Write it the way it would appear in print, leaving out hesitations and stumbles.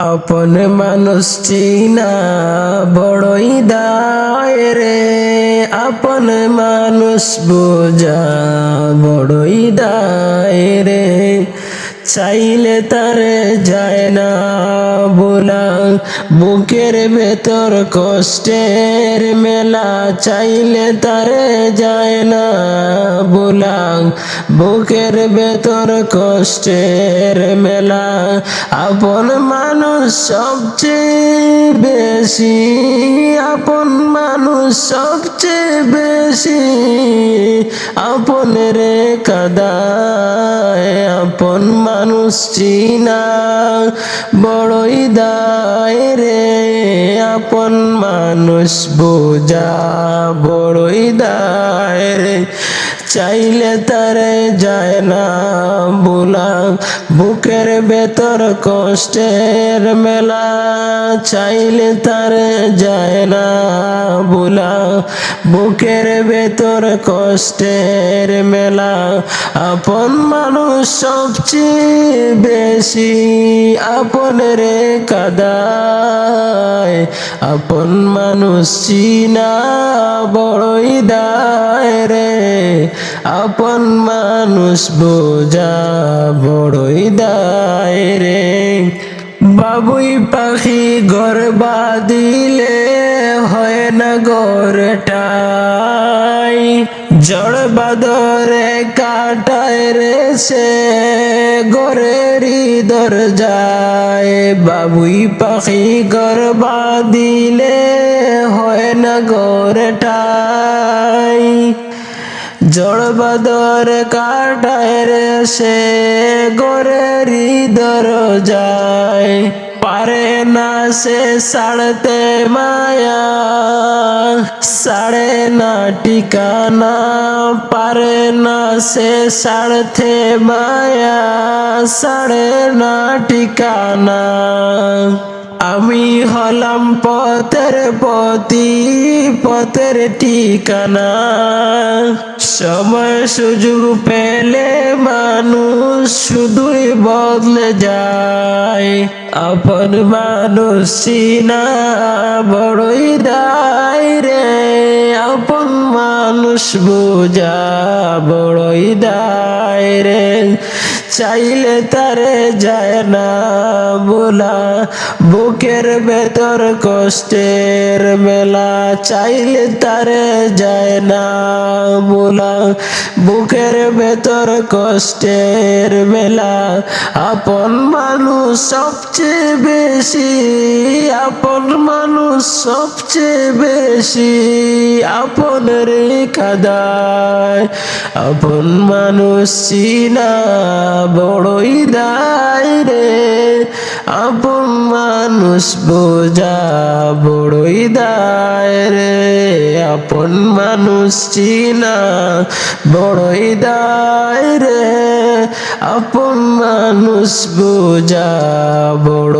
আপন মানুষ চিনা বড়ই দায় রে, আপন মানুষ বোঝা বড়ই দায় রে। চাইলে তারে যায় না বলা, বুকের ভেতর কষ্টের মেলা। চাইলে তারে যায় না বলা, বুকের ভেতর কষ্টের মেলা। আপন মানুষ সবচেয়ে বেশি, আপন মানুষ সবচেয়ে বেশি আপন রে কাদায়। আপন মানুষ চিনা বড়ই দায় রে, আপন মানুষ বোঝা বড়ই দায় রে। চাইলে তারে যায় না বলা, বুকের ভেতর কষ্টের মেলা। চাইলে তারে যায় না বলা, বুকের ভেতর কষ্টের মেলা। আপন মানুষ সবচেয়ে বেশি আপন রে কাদায়। আপন মানুষ চিনা বড়ই দায় রে, আপন মানুষ বোঝা বড়ই দায় রে। বাবুই পাখি ঘর বাঁধিলে হয় না ঘরটাই, ঝড় বাদরে কাটায় রে সে ঘরেরই দরজায়। বাবুই পাখি ঘর বাঁধিলে হয় না ঘরটাই, ঝড় বাদর কাটায় রে সে ঘরেরই দরজায়। পারে না সে ছাড়তে মায়া, ছাড়ে না ঠিকানা। পারে না সে ছাড়তে মায়া, ছাড়ে না ঠিকানা। আমি হলাম পথের পথি, পথের ঠিকানা। সময় সুযোগ পেলে মানুষ শুধুই বদলে যায়। আপন মানুষ চিনা বড়ই দায় রে, আপন মানুষ বোঝা বড়ই দায় রে। চাইলে তারে যায় না বলা, বুকের ভেতর কষ্টের মেলা। চাইলে তারে যায় না বলা, বুকের ভেতর কষ্টের মেলা। আপন মানুষ সবচেয়ে বেশি, আপন মানুষ সবচেয়ে বেশি আপন রে কাদায়। আপন মানুষ চিনা বড়ই দায় রে, আপন মানুষ বোঝা বড়ই দায় রে। আপন মানুষ চিনা বড়ই দায় রে, আপন মানুষ বোঝা বড়